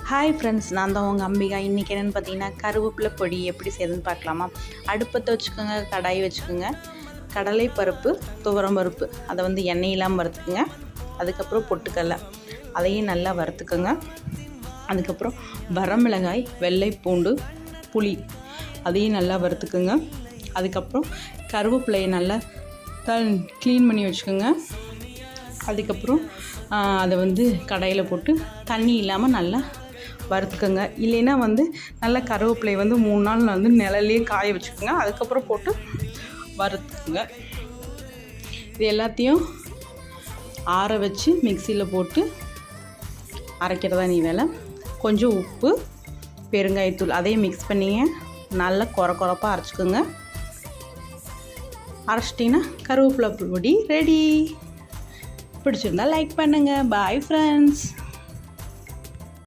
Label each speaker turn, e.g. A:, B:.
A: Hi friends, நான் தான் உங்கள் அம்பிகா. இன்றைக்கி என்னென்னு பார்த்தீங்கன்னா, கருவேப்பிலை பொடி எப்படி செய்யுதுன்னு பார்க்கலாமா? அடுப்பத்தை வச்சுக்கோங்க, கடாய் வச்சுக்கோங்க. கடலை பருப்பு, துவரம் பருப்பு அதை வந்து எண்ணெய் இல்லாமல் வறுத்துக்குங்க. அதுக்கப்புறம் பொட்டுக்கடலை அதையும் நல்லா வறுத்துக்கோங்க. அதுக்கப்புறம் வரமிளகாய், வெள்ளை பூண்டு, புளி அதையும் நல்லா வறுத்துக்குங்க. அதுக்கப்புறம் கருவேப்பிலையை நல்லா க்ளீன் பண்ணி வச்சுக்கோங்க. அதுக்கப்புறம் அதை வந்து கடாயில் போட்டு தண்ணி இல்லாமல் நல்லா வறுத்துக்கோங்க. இல்லைன்னா வந்து நல்லா கருவேப்பிலை வந்து 3 நாள் வந்து நிழல்லே காய வச்சுக்கோங்க. அதுக்கப்புறம் போட்டு வறுத்துக்குங்க. இது எல்லாத்தையும் ஆற வச்சு மிக்சியில் போட்டு அரைக்கிறதா நீ வேலை. கொஞ்சம் உப்பு, பெருங்காயத்தூள் அதையும் மிக்ஸ் பண்ணிங்க நல்லா கொரப்பாக அரைச்சிக்கோங்க. அரைச்சிட்டிங்கன்னா கருவேப்பிலை பொடி ரெடி. பிடிச்சிருந்தா லைக் பண்ணுங்கள். Bye friends.